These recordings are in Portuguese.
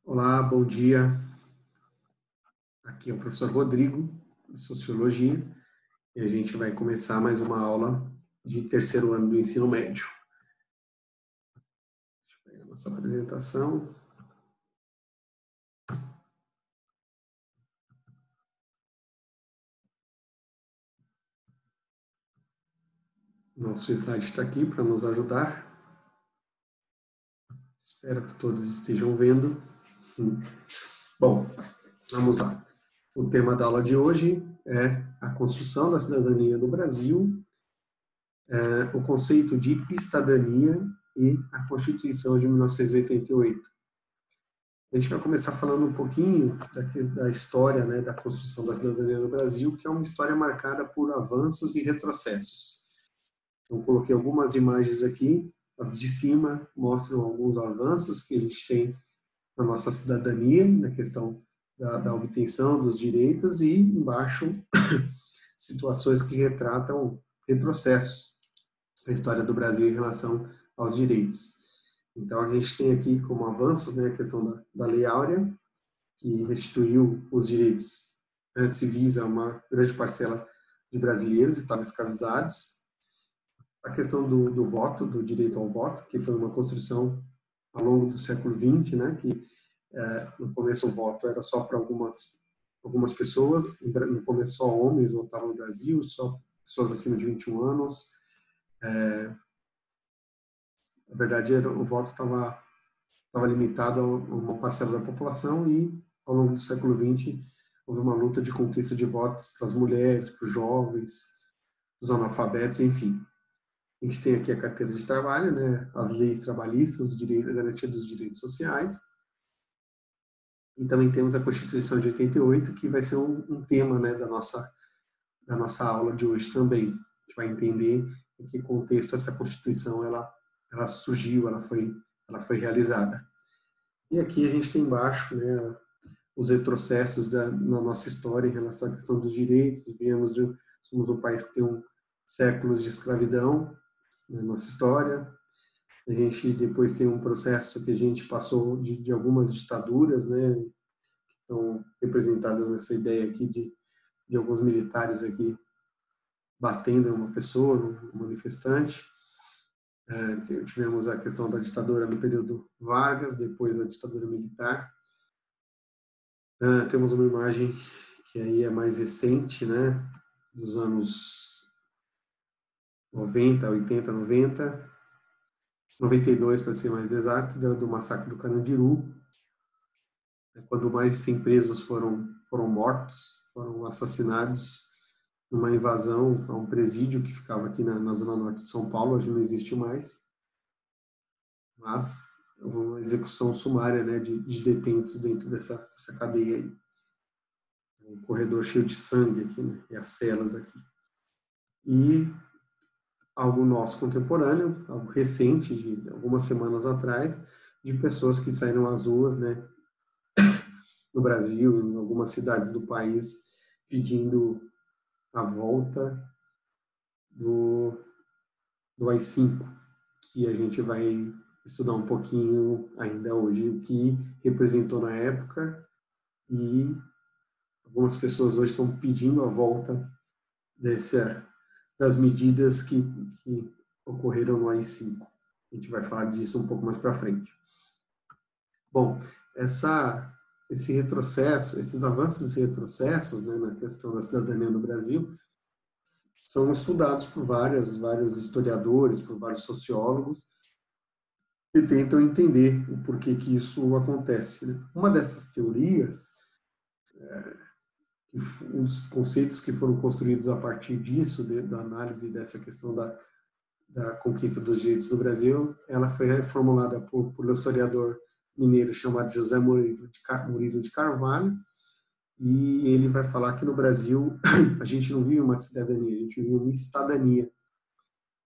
Olá, bom dia. Aqui é o professor Rodrigo, de Sociologia, e a gente vai começar mais uma aula de terceiro ano do ensino médio. Deixa eu pegar a nossa apresentação. Nosso slide está aqui para nos ajudar. Espero que todos estejam vendo. Bom, vamos lá. O tema da aula de hoje é a construção da cidadania no Brasil, o conceito de cidadania e a Constituição de 1988. A gente vai começar falando um pouquinho da história, né, da construção da cidadania no Brasil, que é uma história marcada por avanços e retrocessos. Então, coloquei algumas imagens aqui, as de cima mostram alguns avanços que a gente tem na nossa cidadania, na questão da obtenção dos direitos, e embaixo situações que retratam retrocessos na história do Brasil em relação aos direitos. Então, a gente tem aqui como avanços, né, a questão da Lei Áurea, que restituiu os direitos, né, civis a uma grande parcela de brasileiros que estavam escravizados. A questão do voto, do direito ao voto, que foi uma construção ao longo do século XX, né, que no começo o voto era só para algumas pessoas, no começo só homens votavam no Brasil, só pessoas acima de 21 anos. Na verdade, o voto estava limitado a uma parcela da população e, ao longo do século XX, houve uma luta de conquista de votos para as mulheres, para os jovens, os analfabetos, enfim. A gente tem aqui a carteira de trabalho, né, as leis trabalhistas, a garantia dos direitos sociais, e também temos a Constituição de 88, que vai ser um tema, né, da nossa aula de hoje também. A gente vai entender em que contexto essa Constituição ela surgiu, ela foi realizada. E aqui a gente tem embaixo, né, os retrocessos na nossa história em relação à questão dos direitos. Somos um país que tem séculos de escravidão na nossa história. A gente depois tem um processo que a gente passou de algumas ditaduras, né, que estão representadas nessa ideia aqui de alguns militares aqui batendo em uma pessoa, num manifestante. Tivemos a questão da ditadura no período Vargas, depois a ditadura militar. Temos uma imagem que aí é mais recente, né, dos anos 90, 80, 90, 92 para ser mais exato, do massacre do Carandiru, quando mais de 100 presos foram mortos, foram assassinados numa invasão a um presídio que ficava aqui na zona norte de São Paulo, hoje não existe mais, mas uma execução sumária, né, de detentos dentro dessa cadeia aí. Um corredor cheio de sangue aqui, né, e as celas aqui. E algo nosso contemporâneo, algo recente, de algumas semanas atrás, de pessoas que saíram às ruas, né, no Brasil, em algumas cidades do país, pedindo a volta do AI-5, que a gente vai estudar um pouquinho ainda hoje, o que representou na época, e algumas pessoas hoje estão pedindo a volta das medidas que ocorreram no AI-5. A gente vai falar disso um pouco mais para frente. Bom, esse retrocesso, esses avanços e retrocessos, né, na questão da cidadania no Brasil, são estudados por vários historiadores, por vários sociólogos, que tentam entender o porquê que isso acontece. Né? Uma dessas teorias, os conceitos que foram construídos a partir disso, da análise dessa questão da conquista dos direitos do Brasil, ela foi formulada por um historiador mineiro chamado José Murilo de Carvalho, e ele vai falar que no Brasil a gente não vive uma cidadania, a gente vive uma estadania.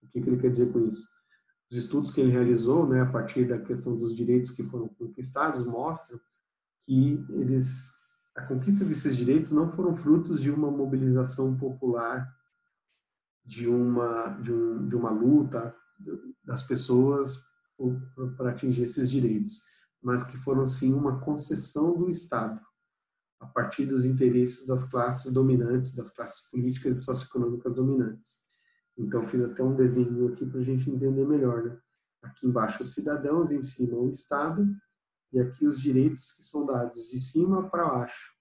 O que ele quer dizer com isso? Os estudos que ele realizou, né, a partir da questão dos direitos que foram conquistados, mostram que a conquista desses direitos não foram frutos de uma mobilização popular, de uma luta das pessoas para atingir esses direitos, mas que foram sim uma concessão do Estado, a partir dos interesses das classes dominantes, das classes políticas e socioeconômicas dominantes. Então, fiz até um desenho aqui para a gente entender melhor, né? Aqui embaixo os cidadãos, em cima o Estado, e aqui os direitos que são dados de cima para baixo,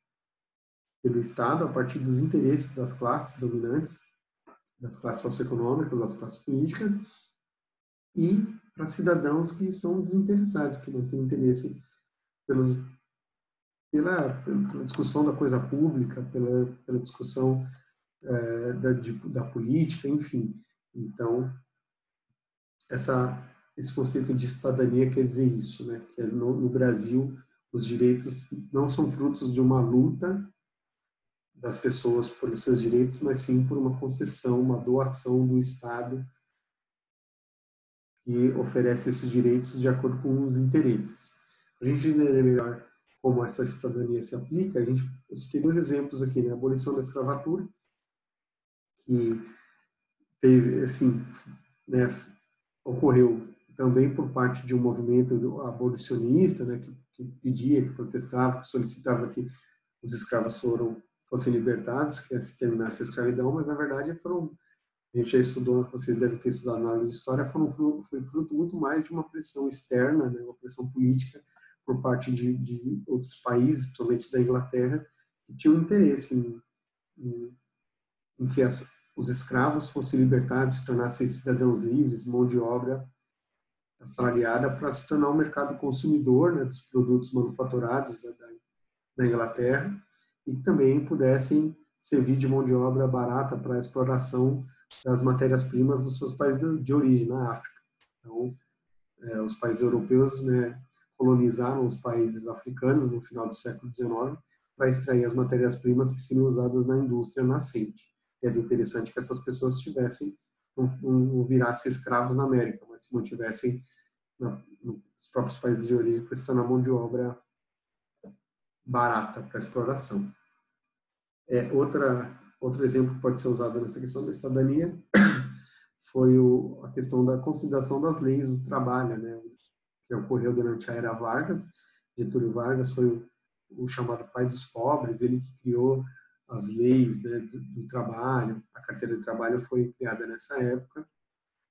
pelo Estado, a partir dos interesses das classes dominantes, das classes socioeconômicas, das classes políticas, e para cidadãos que são desinteressados, que não têm interesse pela discussão da coisa pública, pela discussão da política, enfim. Então, esse conceito de cidadania quer dizer isso, né? Que no Brasil, os direitos não são frutos de uma luta das pessoas pelos seus direitos, mas sim por uma concessão, uma doação do Estado que oferece esses direitos de acordo com os interesses. Para a gente entender melhor como essa cidadania se aplica, eu citei 2 exemplos aqui, né? A abolição da escravatura, que teve, assim, né, ocorreu também por parte de um movimento abolicionista, né, que pedia, que protestava, que solicitava que os escravos fossem libertados, que se terminasse a escravidão, mas na verdade a gente já estudou, vocês devem ter estudado na aula de história, foi fruto muito mais de uma pressão externa, né, uma pressão política por parte de outros países, principalmente da Inglaterra, que tinham interesse em que os escravos fossem libertados, se tornassem cidadãos livres, mão de obra assalariada para se tornar um mercado consumidor, né, dos produtos manufaturados da Inglaterra, e que também pudessem servir de mão de obra barata para a exploração das matérias-primas dos seus países de origem, na África. Então, os países europeus, né, colonizaram os países africanos no final do século XIX para extrair as matérias-primas que seriam usadas na indústria nascente. E era interessante que essas pessoas não virassem escravos na América, mas se mantivessem nos próprios países de origem para se tornar mão de obra barata para exploração. Outro exemplo que pode ser usado nessa questão da cidadania foi a questão da consolidação das leis do trabalho, né, que ocorreu durante a era Vargas. Getúlio Vargas foi o chamado pai dos pobres, ele que criou as leis, né, do trabalho, a carteira de trabalho foi criada nessa época,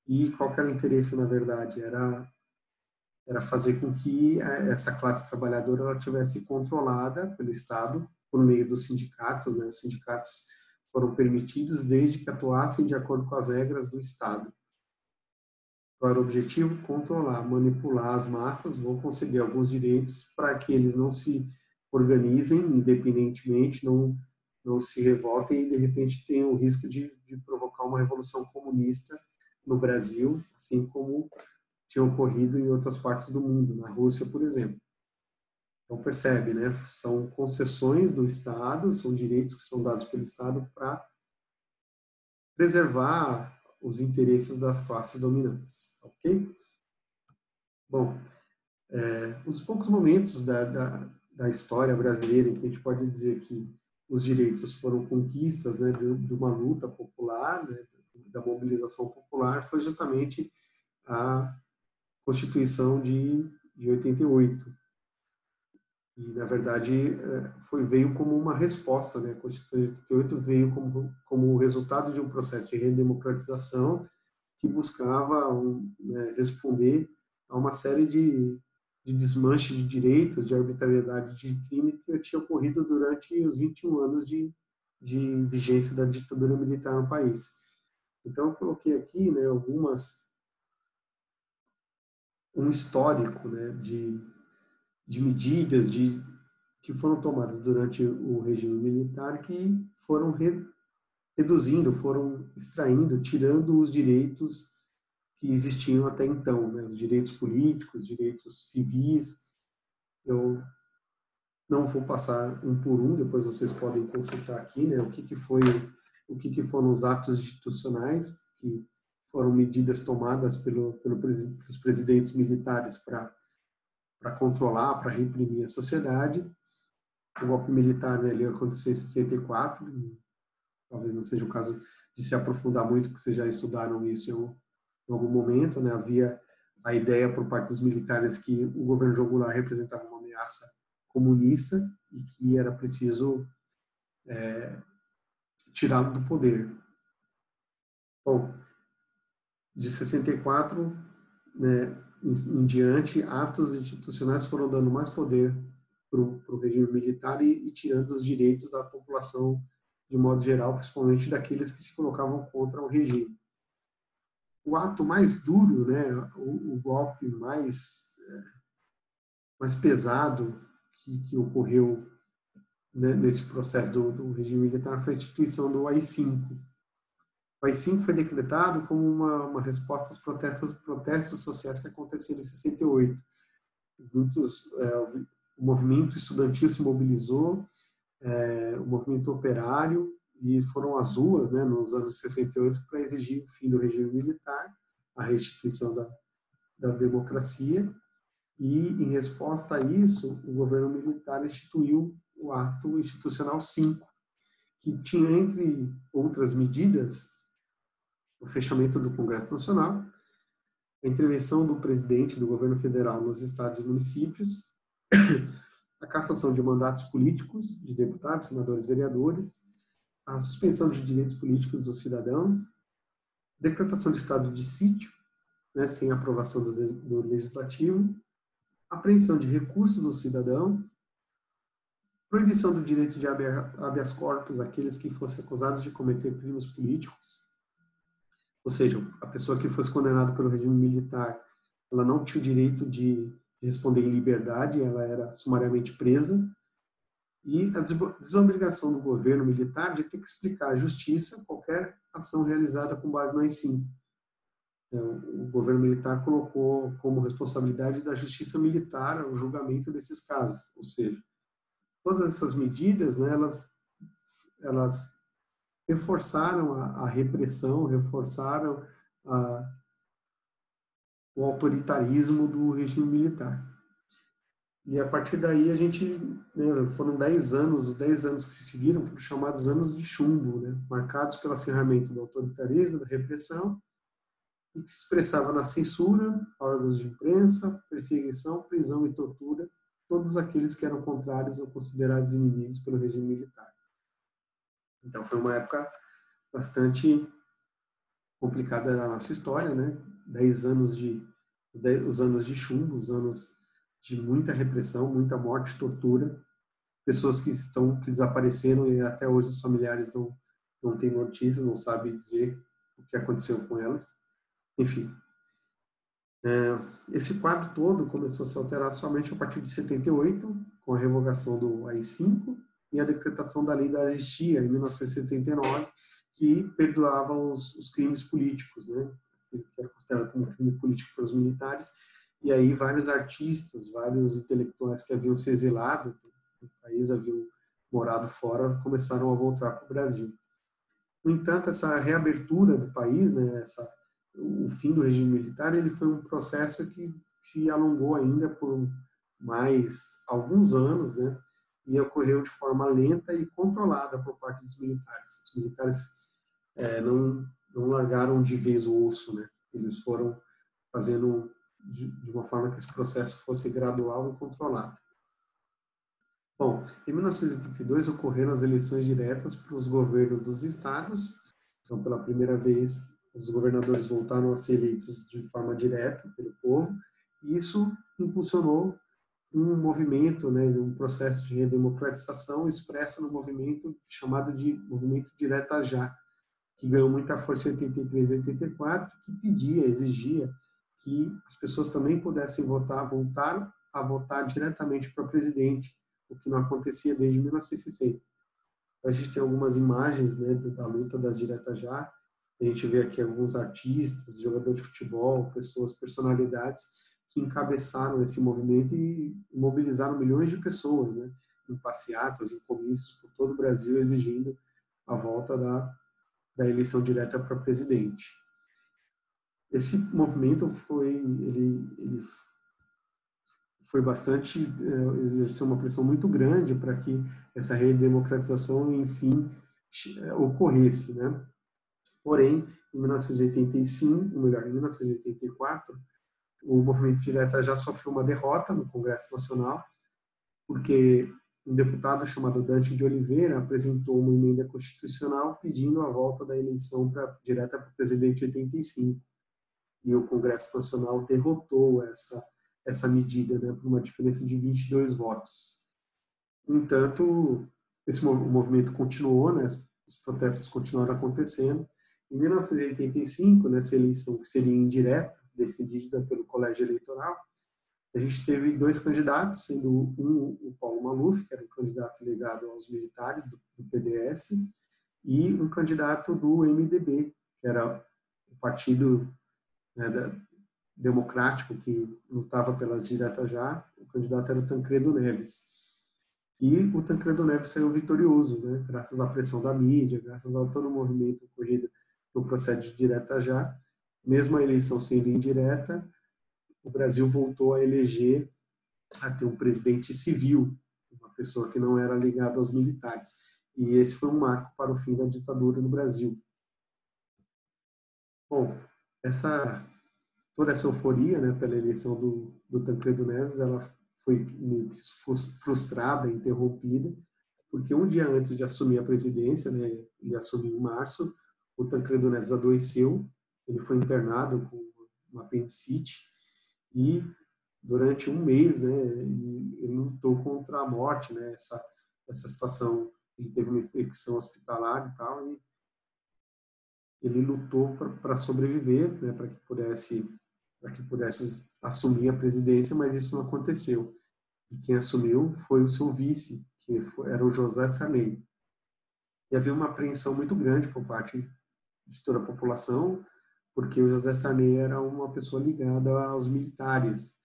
e qual que era o interesse, na verdade? Era fazer com que essa classe trabalhadora ela tivesse controlada pelo Estado por meio dos sindicatos, né? Os sindicatos foram permitidos desde que atuassem de acordo com as regras do Estado. Qual era o objetivo? Controlar, manipular as massas, vão conceder alguns direitos para que eles não se organizem independentemente, não se revoltem e, de repente, tenham o risco de provocar uma revolução comunista no Brasil, assim como tinha ocorrido em outras partes do mundo, na Rússia, por exemplo. Então, percebe, né? São concessões do Estado, são direitos que são dados pelo Estado para preservar os interesses das classes dominantes, ok? Bom, um dos poucos momentos da história brasileira em que a gente pode dizer que os direitos foram conquistas, né, de uma luta popular, né, da mobilização popular, foi justamente a Constituição de 88. E, na verdade, veio como uma resposta, né? A Constituição de 88 veio como resultado de um processo de redemocratização que buscava né, responder a uma série de desmanche de direitos, de arbitrariedade de crime que tinha ocorrido durante os 21 anos de vigência da ditadura militar no país. Então, eu coloquei aqui, né, um histórico, né, de medidas que foram tomadas durante o regime militar que foram reduzindo, foram extraindo, tirando os direitos que existiam até então, né? Os direitos políticos, direitos civis. Eu não vou passar um por um, depois vocês podem consultar aqui, né? O que foram os atos institucionais que foram medidas tomadas pelos presidentes militares para controlar, para reprimir a sociedade. O golpe militar, né, ele aconteceu em 64, talvez não seja o caso de se aprofundar muito, porque vocês já estudaram isso em algum momento, né? Havia a ideia por parte dos militares que o governo João Goulart representava uma ameaça comunista e que era preciso tirá-lo do poder. Bom, de 64, né, em diante, atos institucionais foram dando mais poder para o regime militar e tirando os direitos da população de modo geral, principalmente daqueles que se colocavam contra o regime. O ato mais duro, né, o golpe mais pesado que ocorreu, né, nesse processo do regime militar foi a instituição do AI-5. O AI-5 foi decretado como uma resposta aos protestos sociais que aconteceram em 68. O movimento estudantil se mobilizou, o movimento operário, e foram às ruas, né, nos anos 68 para exigir o fim do regime militar, a restituição da democracia, e em resposta a isso, o governo militar instituiu o ato institucional 5, que tinha, entre outras medidas, o fechamento do Congresso Nacional, a intervenção do presidente do governo federal nos estados e municípios, a cassação de mandatos políticos de deputados, senadores, vereadores, a suspensão de direitos políticos dos cidadãos, decretação de estado de sítio, né, sem aprovação do legislativo, apreensão de recursos dos cidadãos, proibição do direito de habeas corpus àqueles que fossem acusados de cometer crimes políticos, ou seja, a pessoa que fosse condenada pelo regime militar, ela não tinha o direito de responder em liberdade, ela era sumariamente presa, e a desobrigação do governo militar de ter que explicar à justiça qualquer ação realizada com base no AI-5. O governo militar colocou como responsabilidade da justiça militar o julgamento desses casos, ou seja, todas essas medidas, né, elas reforçaram a repressão, reforçaram o autoritarismo do regime militar. E a partir daí a gente, né, foram 10 anos, os 10 anos que se seguiram foram chamados anos de chumbo, né, marcados pelo acirramento do autoritarismo, da repressão, e que se expressava na censura, órgãos de imprensa, perseguição, prisão e tortura, todos aqueles que eram contrários ou considerados inimigos pelo regime militar. Então foi uma época bastante complicada da nossa história, né? 10 anos os anos de chumbo, os anos de muita repressão, muita morte, tortura, pessoas que desapareceram e até hoje os familiares não têm notícia, não sabem dizer o que aconteceu com elas. Enfim, esse quadro todo começou a se alterar somente a partir de 78, com a revogação do AI-5 e a decretação da Lei da Anistia, em 1979, que perdoava os crimes políticos, né? Que era considerado como crime político pelos militares, e aí vários artistas, vários intelectuais que haviam se exilado do país, haviam morado fora, começaram a voltar para o Brasil. No entanto, essa reabertura do país, né, o fim do regime militar, ele foi um processo que se alongou ainda por mais alguns anos, né, e ocorreu de forma lenta e controlada por parte dos militares. Os militares não largaram de vez o osso, né, eles foram fazendo de uma forma que esse processo fosse gradual e controlado. Bom, em 1982 ocorreram as eleições diretas para os governos dos estados. Então, pela primeira vez, os governadores voltaram a ser eleitos de forma direta pelo povo, e isso impulsionou um movimento, né, um processo de redemocratização expresso no movimento chamado de Movimento Direta Já, que ganhou muita força em 83 e 84, que pedia, exigia que as pessoas também pudessem voltar a votar diretamente para o presidente, o que não acontecia desde 1960. A gente tem algumas imagens, né, da luta das diretas já. A gente vê aqui alguns artistas, jogadores de futebol, personalidades que encabeçaram esse movimento e mobilizaram milhões de pessoas, né, em passeatas, em comícios por todo o Brasil, exigindo a volta da eleição direta para presidente. Esse movimento ele foi bastante, exerceu uma pressão muito grande para que essa redemocratização, enfim, ocorresse, né? Porém, em 1985, ou melhor, em 1984, o movimento Direta Já sofreu uma derrota no Congresso Nacional, porque um deputado chamado Dante de Oliveira apresentou uma emenda constitucional pedindo a volta da eleição direta para o presidente em 85. E o Congresso Nacional derrotou essa medida, né, por uma diferença de 22 votos. No entanto, o movimento continuou, né, os protestos continuaram acontecendo. Em 1985, nessa eleição que seria indireta, decidida pelo Colégio Eleitoral, a gente teve dois candidatos, sendo o Paulo Maluf, que era um candidato ligado aos militares do PDS, e um candidato do MDB, que era o partido, né, democrático que lutava pelas diretas já. O candidato era o Tancredo Neves. E o Tancredo Neves saiu vitorioso, né, graças à pressão da mídia, graças ao todo o movimento ocorrido no processo de direta já. Mesmo a eleição sendo indireta, o Brasil voltou a eleger, a ter um presidente civil, uma pessoa que não era ligada aos militares. E esse foi um marco para o fim da ditadura no Brasil. Bom, toda essa euforia, né, pela eleição do Tancredo Neves, ela foi frustrada, interrompida, porque um dia antes de assumir a presidência, né, ele assumiu em março, o Tancredo Neves adoeceu, ele foi internado com uma apendicite e durante um mês, né, ele lutou contra a morte, né, essa situação, ele teve uma infecção hospitalar e tal, e ele lutou para sobreviver, né, para que pudesse assumir a presidência, mas isso não aconteceu. E quem assumiu foi o seu vice, era o José Sarney. E havia uma apreensão muito grande por parte de toda a população, porque o José Sarney era uma pessoa ligada aos militares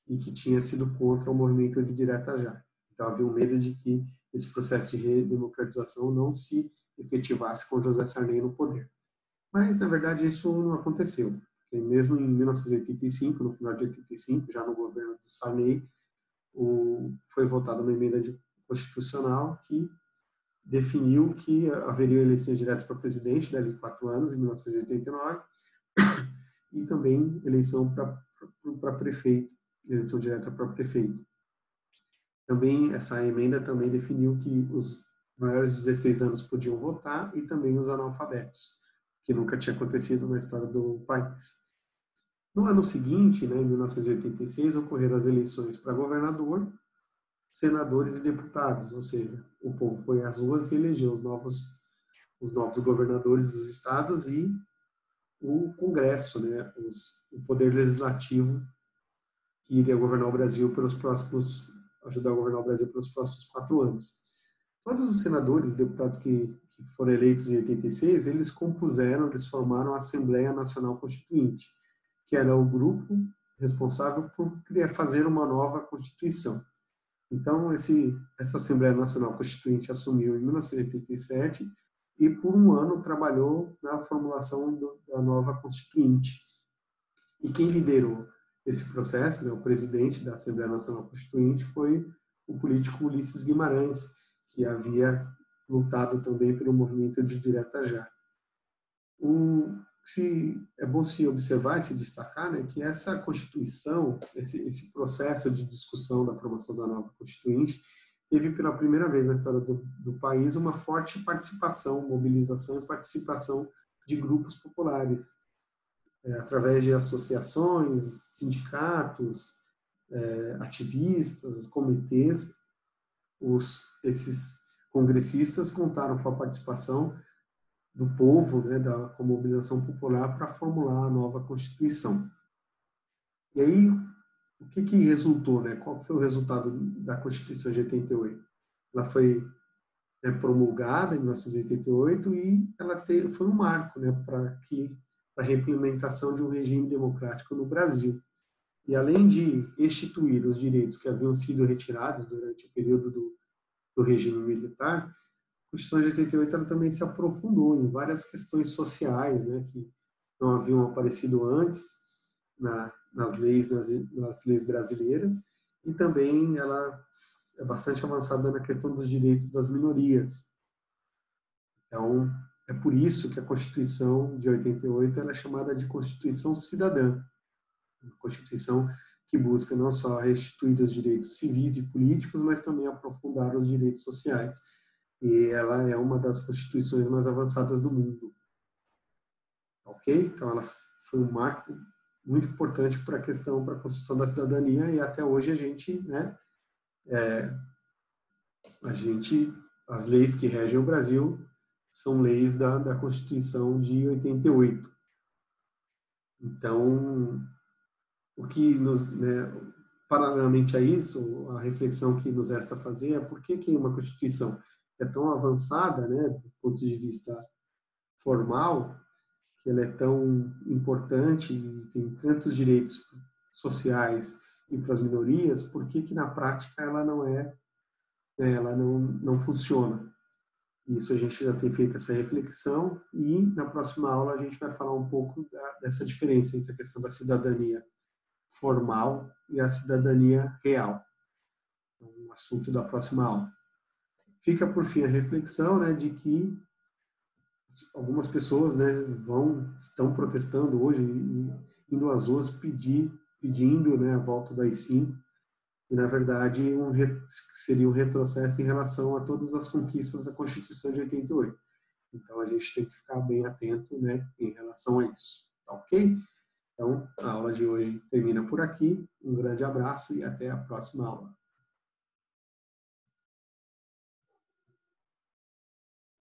e que tinha sido contra o movimento de direta já. Então havia um medo de que esse processo de redemocratização não se efetivasse com o José Sarney no poder. Mas, na verdade, isso não aconteceu. Porque mesmo em 1985, no final de 85, já no governo do Sarney, foi votada uma emenda constitucional que definiu que haveria eleições diretas para presidente dali 4 anos, em 1989, e também eleição para prefeito, eleição direta para prefeito. Também, essa emenda também definiu que os maiores de 16 anos podiam votar e também os analfabetos, que nunca tinha acontecido na história do país. No ano seguinte, né, em 1986, ocorreram as eleições para governador, senadores e deputados, ou seja, o povo foi às ruas e elegeu os novos governadores dos estados e o Congresso, né, o poder legislativo que iria governar o Brasil ajudar a governar o Brasil pelos próximos 4 anos. Todos os senadores e deputados que foram eleitos em 86, eles formaram a Assembleia Nacional Constituinte, que era o grupo responsável por fazer uma nova Constituição. Então, essa Assembleia Nacional Constituinte assumiu em 1987 e, por um ano, trabalhou na formulação da nova Constituinte. E quem liderou esse processo, né, o presidente da Assembleia Nacional Constituinte, foi o político Ulisses Guimarães, que havia lutado também pelo movimento de direta já. É bom se observar e se destacar, né, que essa Constituição, esse processo de discussão da formação da nova Constituinte, teve pela primeira vez na história do país uma forte participação, mobilização e participação de grupos populares, através de associações, sindicatos, ativistas, comitês. Esses congressistas contaram com a participação do povo, né, com a mobilização popular para formular a nova Constituição. E aí, o que resultou, né? Qual foi o resultado da Constituição de 88? Ela foi, né, promulgada em 1988 e ela foi um marco, né, para a reimplementação de um regime democrático no Brasil. E além de instituir os direitos que haviam sido retirados durante o período do regime militar, a Constituição de 88 ela também se aprofundou em várias questões sociais, né, que não haviam aparecido antes nas leis brasileiras, e também ela é bastante avançada na questão dos direitos das minorias. Então, é por isso que a Constituição de 88 ela é chamada de Constituição Cidadã. Uma Constituição que busca não só restituir os direitos civis e políticos, mas também aprofundar os direitos sociais. E ela é uma das constituições mais avançadas do mundo. Ok? Então, ela foi um marco muito importante para a questão, para a construção da cidadania, e até hoje a gente, né, as leis que regem o Brasil são leis da Constituição de 88. Então, o que nos, né, paralelamente a isso, a reflexão que nos resta fazer é por que uma Constituição é tão avançada, né, do ponto de vista formal, que ela é tão importante e tem tantos direitos sociais e para as minorias, por que na prática ela não é, né, ela não funciona? Isso a gente já tem feito essa reflexão e na próxima aula a gente vai falar um pouco dessa diferença entre a questão da cidadania formal e a cidadania real. Um assunto da próxima aula. Fica por fim a reflexão, né, de que algumas pessoas, né, estão protestando hoje e indo às ruas pedindo, né, a volta do AI-5, e na verdade seria um retrocesso em relação a todas as conquistas da Constituição de 88. Então a gente tem que ficar bem atento, né, em relação a isso. Tá ok? Então a aula de hoje termina por aqui. Um grande abraço e até a próxima aula.